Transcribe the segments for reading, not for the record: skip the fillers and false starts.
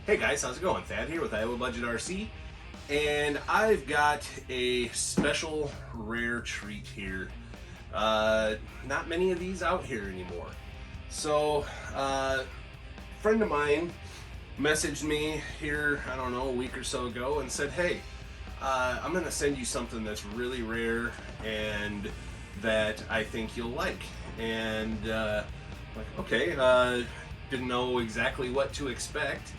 Hey guys, how's it going? Thad here with Iowa Budget RC, and I've got a special rare treat here. Not many of these out here anymore. So, a friend of mine messaged me here, I don't know, a week or so ago and said, hey, I'm going to send you something that's really rare and that I think you'll like. And, like, okay, didn't know exactly what to expect.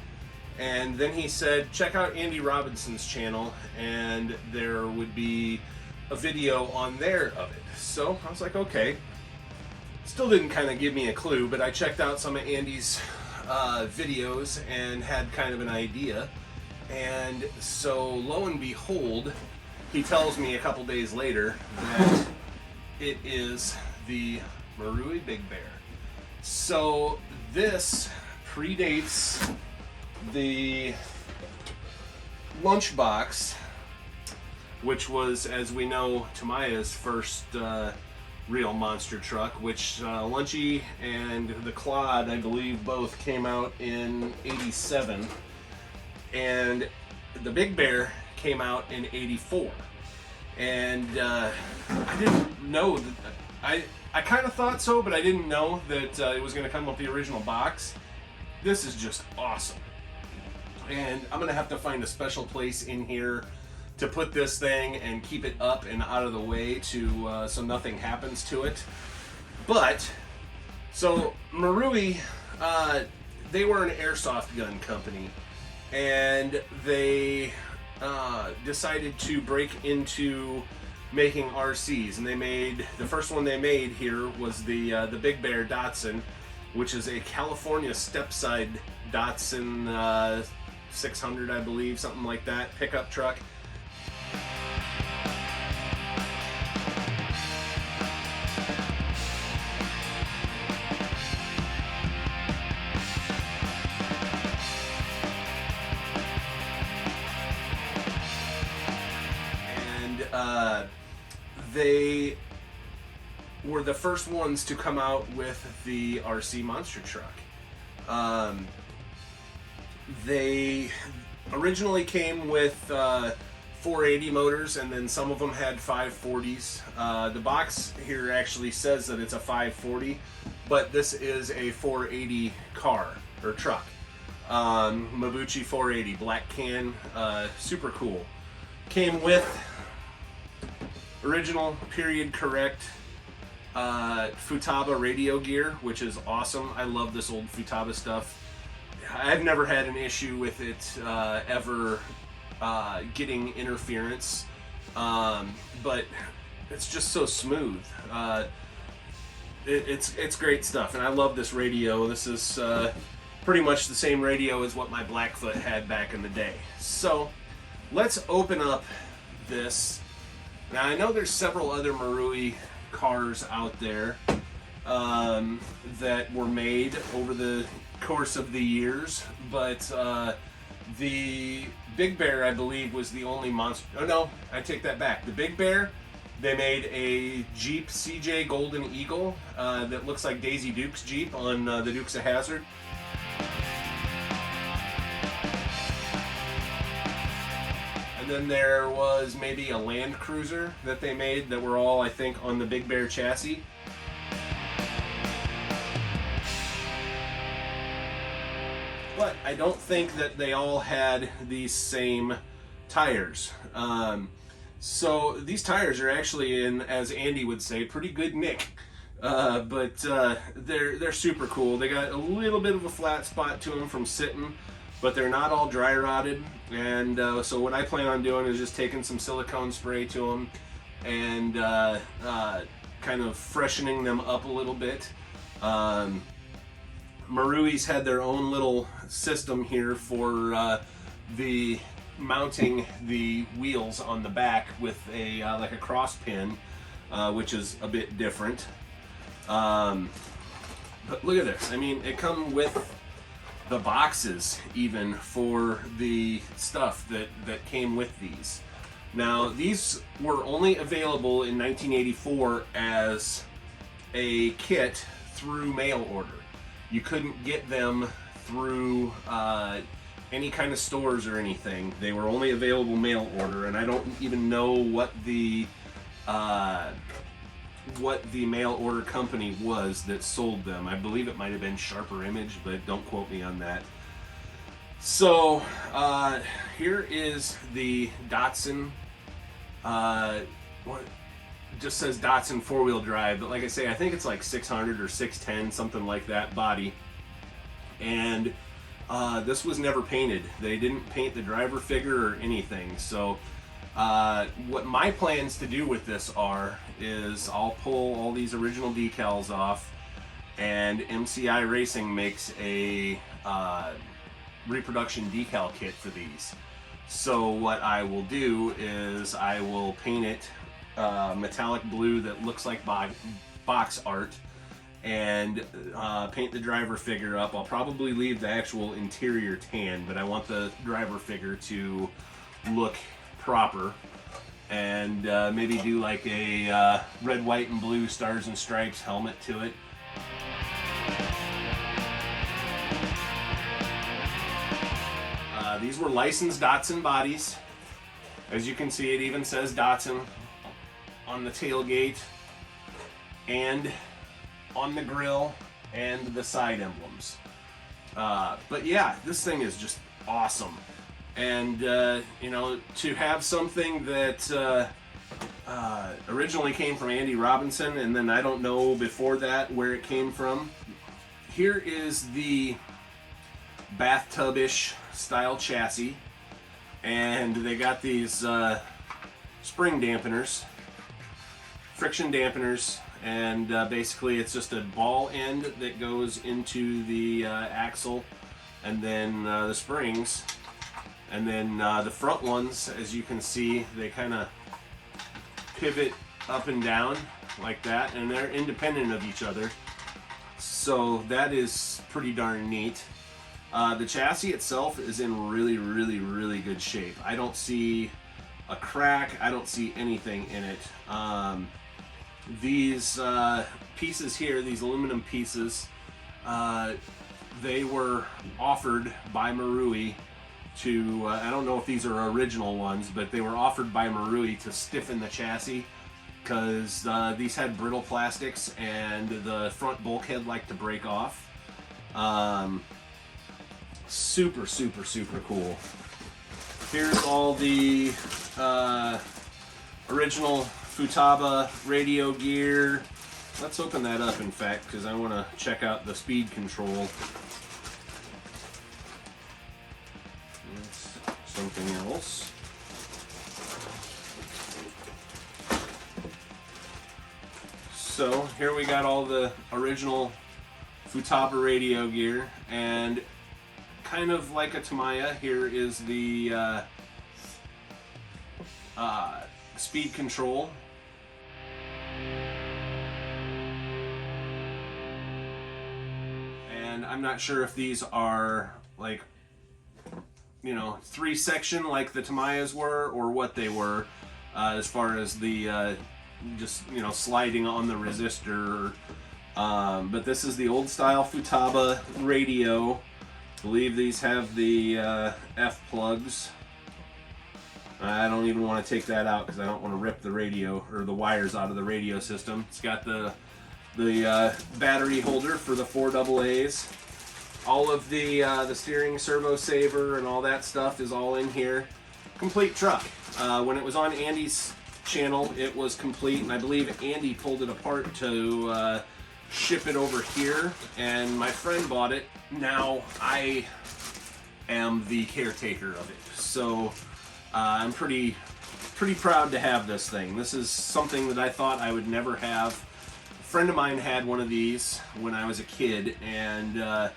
And then he said, check out Andy Robinson's channel, and there would be a video on there of it. So I was like, okay. Still didn't kind of give me a clue, but I checked out some of Andy's videos and had kind of an idea. And so lo and behold, he tells me a couple days later that it is the Marui Big Bear. So this predates the lunchbox, which was, as we know, Tamaya's first real monster truck, which Lunchy and the Clod, I believe, both came out in '87, and the Big Bear came out in '84. And I didn't know that. I kind of thought so, but I didn't know that it was going to come with the original box. This is just awesome. And I'm gonna have to find a special place in here to put this thing and keep it up and out of the way to so nothing happens to it. But so Marui, they were an airsoft gun company, and they decided to break into making RCs, and they made the first one they made here was the Big Bear Datsun, which is a California step-side Datsun 600, I believe, something like that, pickup truck. And they were the first ones to come out with the RC monster truck. They originally came with 480 motors, and then some of them had 540s. The box here actually says that it's a 540, but this is a 480 car or truck. Mabuchi 480, black can, super cool. Came with original period correct Futaba radio gear, which is awesome. I love this old Futaba stuff. I've never had an issue with it ever getting interference, but it's just so smooth. It's great stuff, and I love this radio. This is pretty much the same radio as what my Blackfoot had back in the day. So let's open up this. Now I know there's several other Marui cars out there that were made over the course of the years, but the Big Bear, I believe, was the only monster. Oh no, I take that back. The Big Bear, they made a Jeep CJ Golden Eagle that looks like Daisy Duke's Jeep on the Dukes of Hazzard. And then there was maybe a Land Cruiser that they made that were all, I think, on the Big Bear chassis. But I don't think that they all had these same tires. So these tires are actually in, as Andy would say, pretty good nick. But they're super cool. They got a little bit of a flat spot to them from sitting, but they're not all dry rotted. And so what I plan on doing is just taking some silicone spray to them and kind of freshening them up a little bit. Marui's had their own little system here for the mounting the wheels on the back with a like a cross pin, which is a bit different. But look at this. I mean, it comes with the boxes even for the stuff that came with these. Now, these were only available in 1984 as a kit through mail order. You couldn't get them through any kind of stores or anything. They were only available mail order, and I don't even know what the mail order company was that sold them. I believe it might have been Sharper Image, but don't quote me on that. So here is the Datsun. What just says Datsun 4-wheel drive, but like I say, I think it's like 600 or 610, something like that body. And this was never painted. They didn't paint the driver figure or anything. So what my plans to do with this is I'll pull all these original decals off, and MCI Racing makes a reproduction decal kit for these. So what I will do is I will paint it metallic blue that looks like box art, and paint the driver figure up. I'll probably leave the actual interior tan, but I want the driver figure to look proper, and maybe do like a red, white, and blue stars and stripes helmet to it. These were licensed Datsun bodies. As you can see, it even says Datsun on the tailgate and on the grill and the side emblems. But yeah, this thing is just awesome. And you know, to have something that originally came from Andy Robinson, and then I don't know before that where it came from. Here is the bathtub-ish style chassis, and they got these spring dampeners, friction dampeners, and basically it's just a ball end that goes into the axle, and then the springs, and then the front ones, as you can see, they kind of pivot up and down like that, and they're independent of each other, so that is pretty darn neat. The chassis itself is in really, really, really good shape. I don't see a crack. I don't see anything in it. These pieces here, these aluminum pieces, they were offered by Marui to, I don't know if these are original ones, but they were offered by Marui to stiffen the chassis, because these had brittle plastics and the front bulkhead liked to break off. Super, super, super cool. Here's all the original Futaba radio gear. Let's open that up, in fact, because I want to check out the speed control. That's something else. So here we got all the original Futaba radio gear, and kind of like a Tamiya, here is the speed control. And I'm not sure if these are like, you know, 3-section like the Tamiyas were, or what they were, as far as the just, you know, sliding on the resistor. But this is the old style Futaba radio. I believe these have the F plugs. I don't even want to take that out because I don't want to rip the radio or the wires out of the radio system. It's got the battery holder for the 4 AA's. All of the steering servo saver and all that stuff is all in here. Complete truck. When it was on Andy's channel, it was complete, and I believe Andy pulled it apart to ship it over here, and my friend bought it. Now I am the caretaker of it, so I'm pretty proud to have this thing. This is something that I thought I would never have. A friend of mine had one of these when I was a kid, and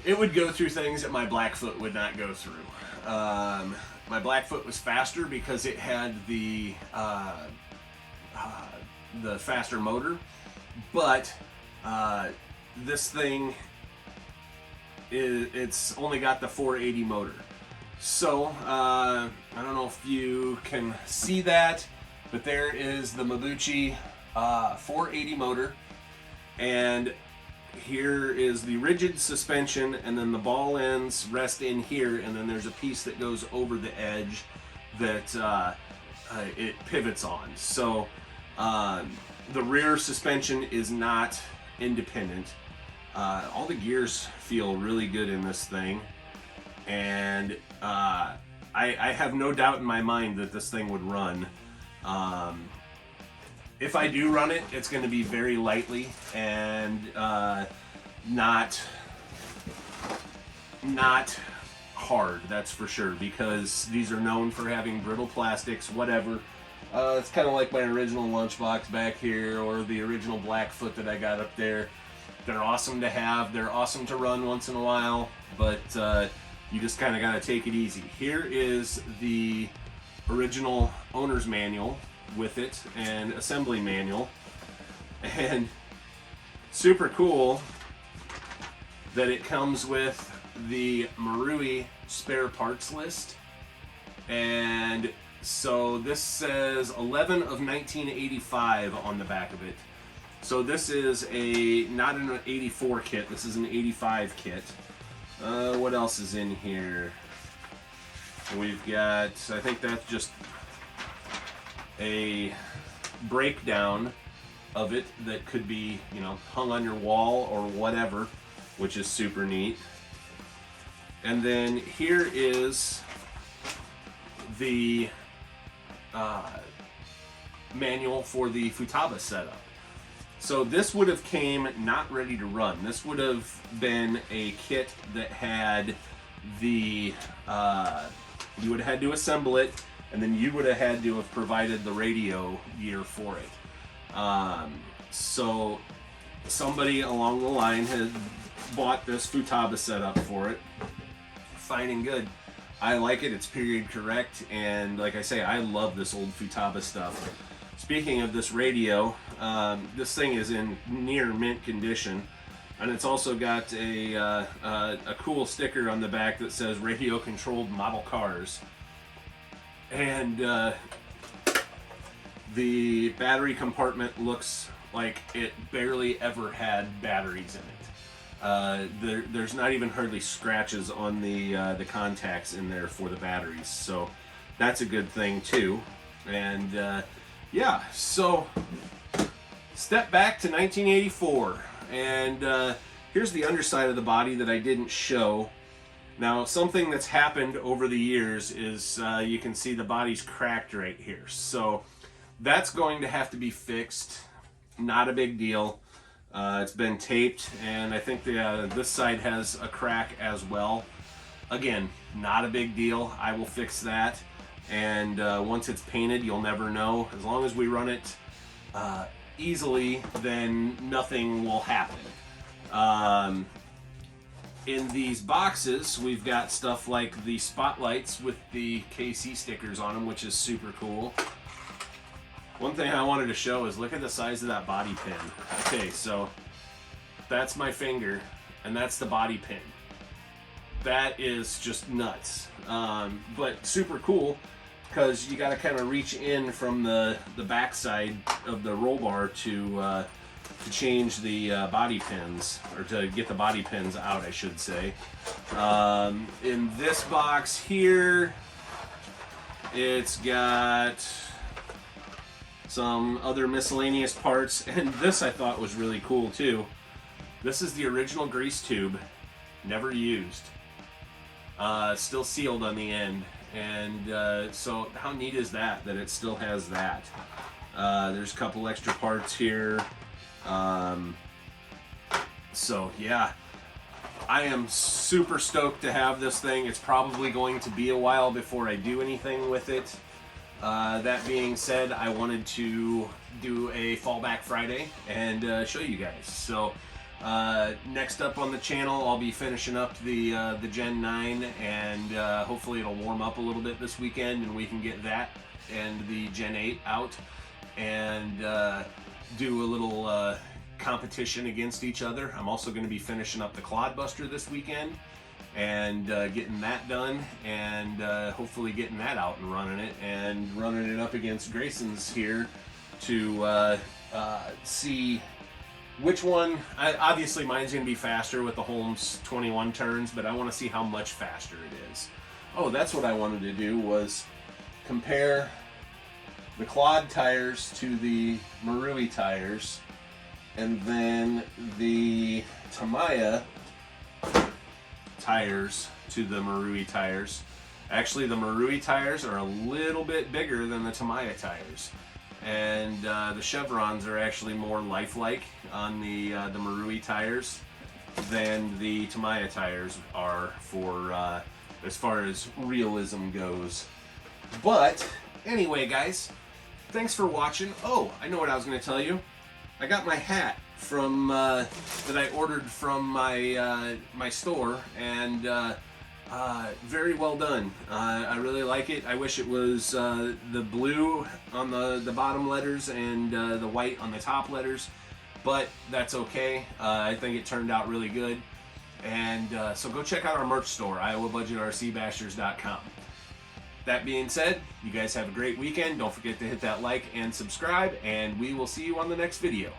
it would go through things that my Blackfoot would not go through. My Blackfoot was faster because it had the faster motor, but this thing it's only got the 480 motor. So I don't know if you can see that, but there is the Mabuchi 480 motor, and here is the rigid suspension, and then the ball ends rest in here, and then there's a piece that goes over the edge that it pivots on. So the rear suspension is not independent. All the gears feel really good in this thing, and I have no doubt in my mind that this thing would run. If I do run it, it's going to be very lightly and not hard, that's for sure, because these are known for having brittle plastics, whatever. It's kind of like my original lunchbox back here, or the original Blackfoot that I got up there. They're awesome to have, they're awesome to run once in a while, but you just kind of got to take it easy. Here is the original owner's manual with it, and assembly manual, and super cool that it comes with the Marui spare parts list. And so this says 11 of 1985 on the back of it. So this is not an 84 kit, this is an 85 kit. What else is in here? We've got, I think that's just a breakdown of it that could be, you know, hung on your wall or whatever, which is super neat. And then here is the manual for the Futaba setup. So this would have came not ready to run. This would have been a kit that had the, you would have had to assemble it, and then you would have had to have provided the radio gear for it. So somebody along the line had bought this Futaba setup for it. Fine and good. I like it, it's period correct, and like I say, I love this old Futaba stuff. Speaking of this radio, this thing is in near mint condition, and it's also got a cool sticker on the back that says radio controlled model cars. And the battery compartment looks like it barely ever had batteries in it. There's not even hardly scratches on the contacts in there for the batteries, so that's a good thing too. And yeah, so step back to 1984, and here's the underside of the body that I didn't show. Now, something that's happened over the years is you can see the body's cracked right here. So that's going to have to be fixed. Not a big deal. It's been taped, and I think this side has a crack as well. Again, not a big deal. I will fix that. And once it's painted, you'll never know. As long as we run it easily, then nothing will happen. In these boxes, we've got stuff like the spotlights with the KC stickers on them, which is super cool. One thing I wanted to show is look at the size of that body pin. Okay, so that's my finger, and that's the body pin. That is just nuts, but super cool, because you got to kind of reach in from the backside of the roll bar to change the body pins, or to get the body pins out, I should say. In this box here, it's got some other miscellaneous parts, and this I thought was really cool too. This is the original grease tube, never used. Still sealed on the end, and so how neat is that it still has that. There's a couple extra parts here. So yeah, I am super stoked to have this thing. It's probably going to be a while before I do anything with it. That being said, I wanted to do a Fallback Friday and show you guys. So next up on the channel, I'll be finishing up the Gen 9, and hopefully it'll warm up a little bit this weekend, and we can get that and the Gen 8 out and do a little competition against each other. I'm also going to be finishing up the Clodbuster this weekend and getting that done, and hopefully getting that out and running it up against Grayson's here to see which one. Obviously mine's going to be faster with the Holmes 21 turns, but I want to see how much faster it is. Oh, that's what I wanted to do, was compare the Claude tires to the Marui tires, and then the Tamiya tires to the Marui tires. Actually, the Marui tires are a little bit bigger than the Tamiya tires, and the chevrons are actually more lifelike on the Marui tires than the Tamiya tires are for as far as realism goes. But anyway, guys, thanks for watching. Oh, I know what I was going to tell you. I got my hat from that I ordered from my my store, and very well done. I really like it. I wish it was the blue on the bottom letters and the white on the top letters, but that's okay. I think it turned out really good. And so go check out our merch store, iowabudgetrcbashers.com. That being said, you guys have a great weekend. Don't forget to hit that like and subscribe, and we will see you on the next video.